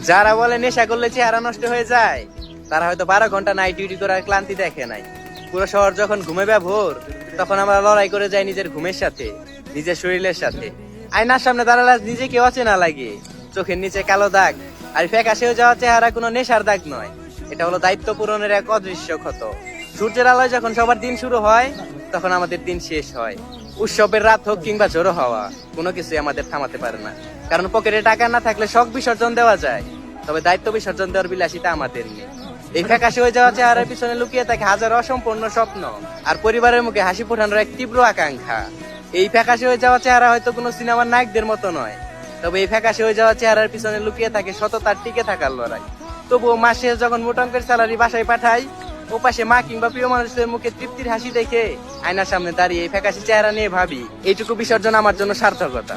যারা বলে নেশা করলে চেহারা নষ্ট হয়ে যায়, তারা হয়তো 12 ঘন্টা নাইট ডিউটি করার ক্লান্তি দেখে নাই। পুরো শহর যখন ঘুমে ভোর, তখন আমরা লড়াই করে যাই নিজের ঘুমের সাথে, নিজের শরীরের সাথে। আয়নার সামনে দাঁড়ালে আজ নিজেকে অচেনা লাগে। চোখের নিচে কালো দাগ আর ফ্যাকাশে হয়ে যাওয়া চেহারা কোনো নেশার দাগ নয়, এটা হলো দায়িত্ব পূরণের এক অদৃশ্য ক্ষত। সূর্যের আলোয় যখন সবার দিন শুরু হয়, তখন আমাদের দিন শেষ হয়। উৎসবের রাত হোক কিংবা ঝোড়ো হাওয়া, কোনো কিছুই আমাদের থামাতে পারে না। কারণ পকেটে টাকা না থাকলে শখ বিসর্জন দেওয়া যায়, তবে দায়িত্ব বিসর্জন দেওয়ার বিলাসিতা আমাদের নেই। এই ফ্যাকাশে হয়ে যাওয়া চেহারার পিছনে লুকিয়ে থাকে হাজার অসম্পূর্ণ স্বপ্ন আর পরিবারের মুখে হাসি ফোটানোর এক তীব্র আকাঙ্ক্ষা। এই ফ্যাকাশে হয়ে যাওয়া চেহারা হয়তো কোনো সিনেমার নায়কদের মতো নয়, তবে এই ফ্যাকাশে হয়ে যাওয়া চেহারার পিছনে লুকিয়ে থাকে সততার টিকে থাকার লড়াই। তবুও মাস শেষে যখন মোটা অঙ্কের স্যালারি বাসায় পাঠাই, ও পাশে মা কিংবা প্রিয় মানুষদের মুখে তৃপ্তির হাসি দেখে আয়নার সামনে দাঁড়িয়ে এই ফ্যাকাশে চেহারা নিয়ে ভাবি, এইটুকু বিসর্জন আমার জন্য সার্থকতা।